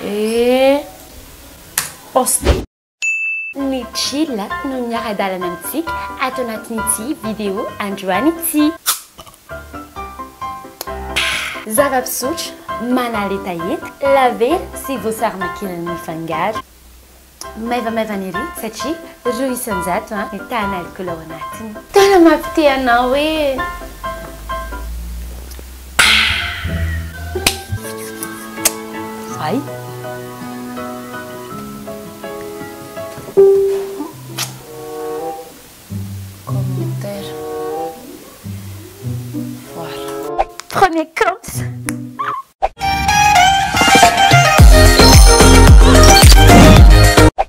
et poster. Ny chill no miara-dalana amintsika ato anatin'ity vidéo androany ity. Zava-pisotro manaletaheta lavera sy voasary makirana mifangaro. Maivamaivana ery satria roa isan-jato ny tahana alcool ao anatiny. Tena mampite anao hoe ay. Commentaire. Voilà. Premier cops.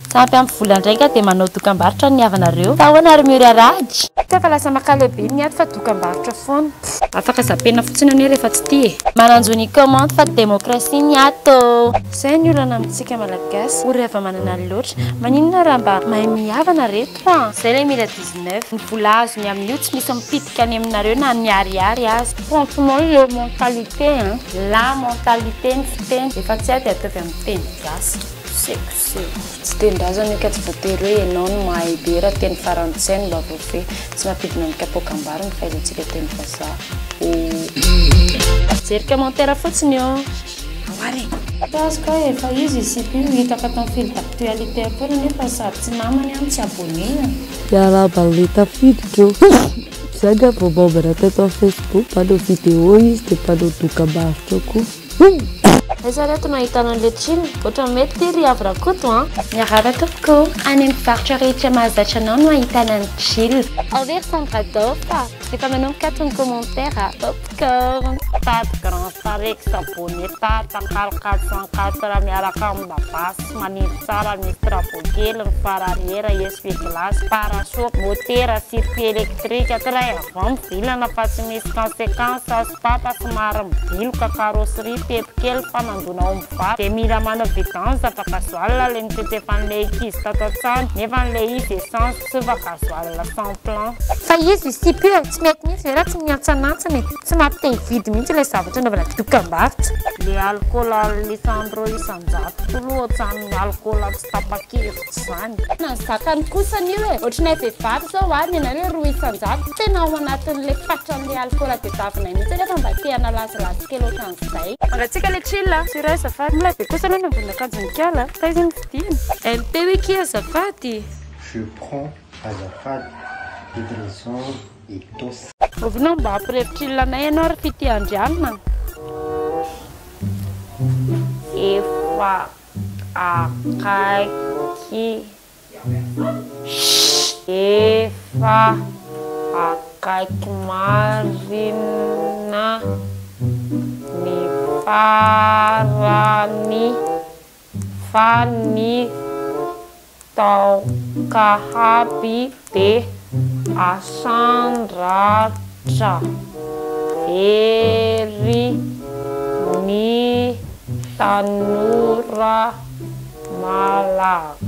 Sampy amin'ny volan-draika dia manao dokam-barotra ny havanareo. Tahoana ary mihory arady. Tefa lasa makalehibe ny ato fa dokam-barotra foana. Afaka zapena fotsiny anie rehefa tsy tia. Mananjo ny commande fa démocratie ny ato. Izay ny olana amintsika malagasy. Ho rehefa manana ny loatra. Maninona raha mba mahay mihavana reto fa. Izay ilay mila 19. Ny vola azony amin'io tsy misy mipitika any aminareo na ny ariary azy. Franchement le mentalité hein. La mentalité ny fiteny. Efa tsy aty ataovy amin'ny teny gasy. Tsy tendazana ka tsy voatery hoe ianao no mahay be raha teny farantsay mba voafehy tsy mampidina ny kapoakambary ny fahaizantsika teny vazaha. Jery commentaire fotsiny eo. Awary. Parce que efa izy isipi hitaka tao fil d'actualité apona nefa sady tsy namany any tsy abonné. Miarabany tafiditra. Zaga vao raha tao Facebook panao vidéo izy dia panao dokam-barotra koa. Ezareto nahitana an'ilay chill, ohatra mety ry avy rakoto miaraka tokoa. Any amin'ny faritra rehetra mahazatra anao no ahitana ny chill. Envers Sandra Dofa, efa manomboka ato ny commentaire popcorn. Tady grand sarek sabony tatakalo 404 miaraka amin'ny babasy maniry tsara misy trapokely ny farariera essuie glace parasopy motera circuit électrique tray avao mivilana fa tsy misy conséquence spapa somary mibiloka carrosserie pepikely fanandona ao mivaty dia mila manao vidange fa casual le nitetefan'ilay ankizy tato an-trano nefa n'ilay izy essence tsy fa casual sans plan. Fa izy si peu tsy mety mihitsy vera tsy miantsanantsany tsy mampite hividy mihitsy ilay zavatra naovana dokam-barotra. Le alcool Alessandro isan-jato tolo ohatran'ny alcool tsy tapa-kevitra izany. Na zakany kosa ny hoe ohatranay vehivavy zao any ianareo roa isan-jato tena ao anatin'ilay fatran'ilay alcool tadiavinay mihitsy nefa mba te-ana lasilasi kely ohatran'izay. Mangatsika le chill sur azafady milay be kosa aloha nambonina akanjoninkala fa izy ny vidiny. LP wiki azafady. Je prends azafady hydrison et tos. Ovinao mba ampirevitrillanay ianao ary fity andrianina. Efa akaiky efa akaiky marina ny farany fa ny taokahaby de asandratra very ny tanora malagasy.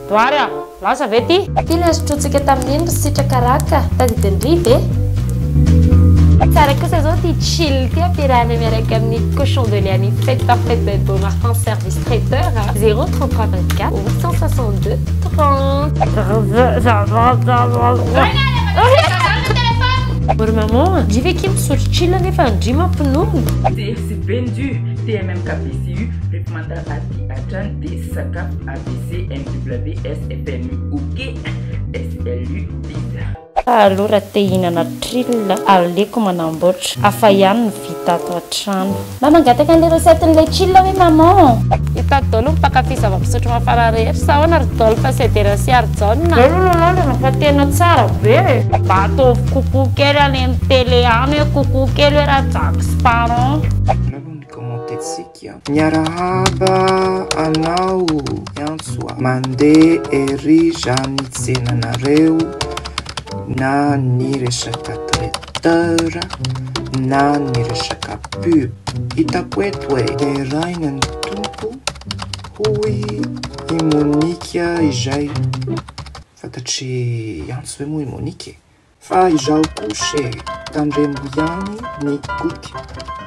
Doarya, lasa ve ty? Ty le azotrotsika tamin'iny mba sitraka raka tadidindry ve? Tsara kosa zao ty chill ty ampiarahana miaraka amin'ny cochon de lait any fête parfaite de bon martin service traiteur 033 24 862 30. Ora maman, ndry ve ky misotro chill nefa ndry mampinono? TFC Bendu, TMMKPCU, recommandant Ati de Sakaf ABC MW SFMU OK SLU 10. Allora te hihinana chill aleko manamboatra afa ihany ny vita ato an-trano. Mamangataka an'ilay recetten'ilay chill hoe maman. Hita daholo mpakafy zava-pisotro mafana rehetra sa ahoana ry daholo fa sedera sy arjaona. Lololololo fa tena tsara be. Mba ataovy kokoa kely any amin'ny télé any hoe kokoa kely hoe raha Jacques Parent. Commentaitsika miarahaba anao Antsoa mandeha ery zany tsenanareo na ny resaka traiteur na ny resaka pub hitako eto hoe eraina ny tompo hoy i Monique izay fantatry Antso hoe moa i Monique fa izaho koa tandrembo ihany ny goty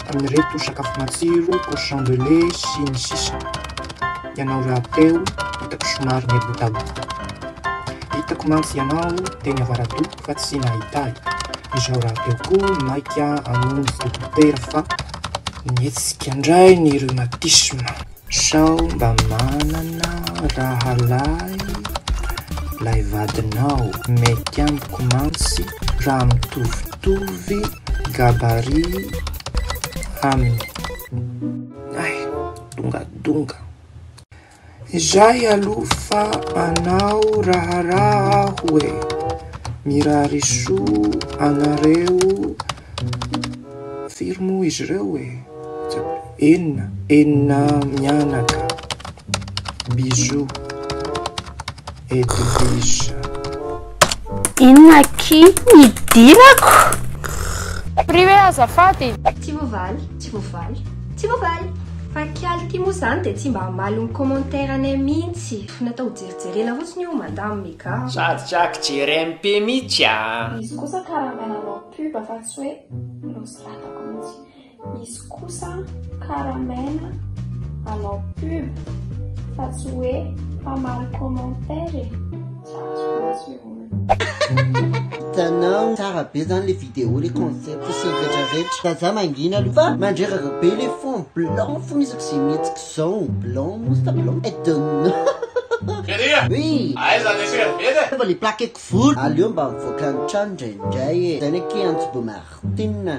amin'ireto sakafo matsiro cochon de lait sy ny sisa. Ianao rahateo hitako somary ny botabota. Hitako mantsy ianao teny avarato fa tsy nahitay. Izaho rahateo koa maika hamonjy dokotera fa nietsika indray ny rhumatisme. Sao mba manana raha lay vadinao mety amiko mantsy raha mitovitovy gabarit aminy. Donga. Izay aloha fa anao raharaha hoe mirary soa anareo firy moa izy ireo hoe enina mianaka. Bisous Edvisa. Inona ki midirako? Privé azafady. Tsy voavaly. Fa kialy ty moa zany dia tsy mba malony commentaire anay mihitsy. Natao jerijerena fotsiny io madame Mika. Sady tsaky jery MP mihitsy a. Misy kosa karamellanao pub fa tsy hoe losy latako mihitsy. Misy kosa karamela anao pub fa tsy hoe pamaly commentaire. Hitanao tsara be zany le vidéo le concept sy ny rehetrarehetra. Za mangina aloha fa mandreraka be le fond blanc fo misy zay mihetsika zao blanc mosta blanc edona. Oui. Aiza nesika fa le plaqueko volo aleo mba mivoaka ny trano indraindray zany ake Antsy Bomartina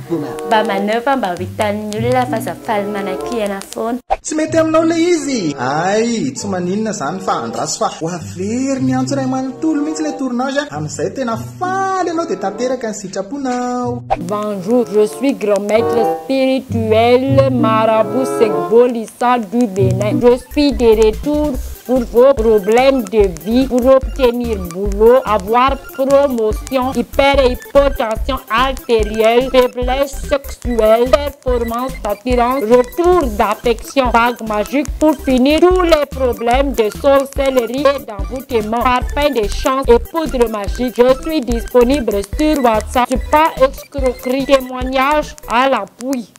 Bomartina Mba manova mba ho hitan'ny olona fa zafaly manakiana foana. Tsy mety aminao le izy. Ay, tsy maninona zany fa andraso fa ho avery ny antso ray manontolo mihitsy le tournage. Amin'izay tena faly anao dia tanteraka ny sitraponao. Bonjour, je suis grand maître spirituel Marabout Segbo Lissa du Bénin. Je suis de retour pour vos problèmes de vie, pour obtenir boulot, avoir promotion, hypertension artérielle, faiblesse sexuelle, performance, attirance, retour d'affection, bague magique, pour finir tous les problèmes de sorcellerie et d'envoûtement, parfum de chance et poudre magique. Je suis disponible sur WhatsApp. Je suis pas escroquerie, témoignage à l'appui.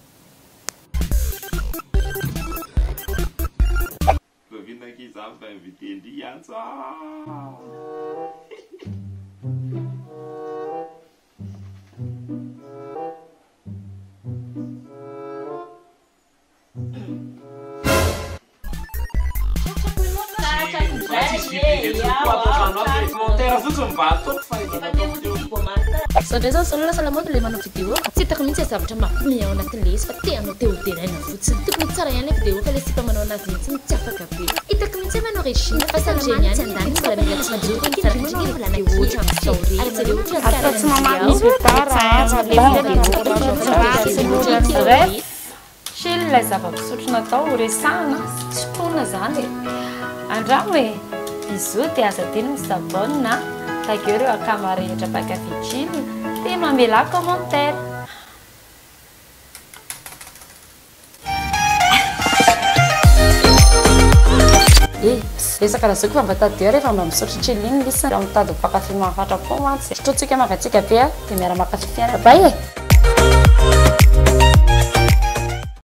Vai inviter Dianza. Saudara soalnya salah mau lima video. Sita kami saya sama cuma mia ona tulis, pasti yang nanti udah nanya futsin. Tuh kami cara yang video kali sita menona futsin siapa kapi. Itu kami saya menorishi. Pasal jenya, dan kalau melihat maju, kita mungkin bulan video jam story. Atau semua mami utara, Shilla zava-pisotro natao resahana tsy fotoana zany. Andramo hoe izy dia aza teny ny sabona takeo ireo akama rehetra mpakafitsiny dia mamela commentaire. Resaka raha zao fa mba tadio rehefa mba misotro tsiliny lisa mitady mpakafy mahafatra foa mantsy. Sotrotsika magatsika be dia miara-makafy fiaina. Bye!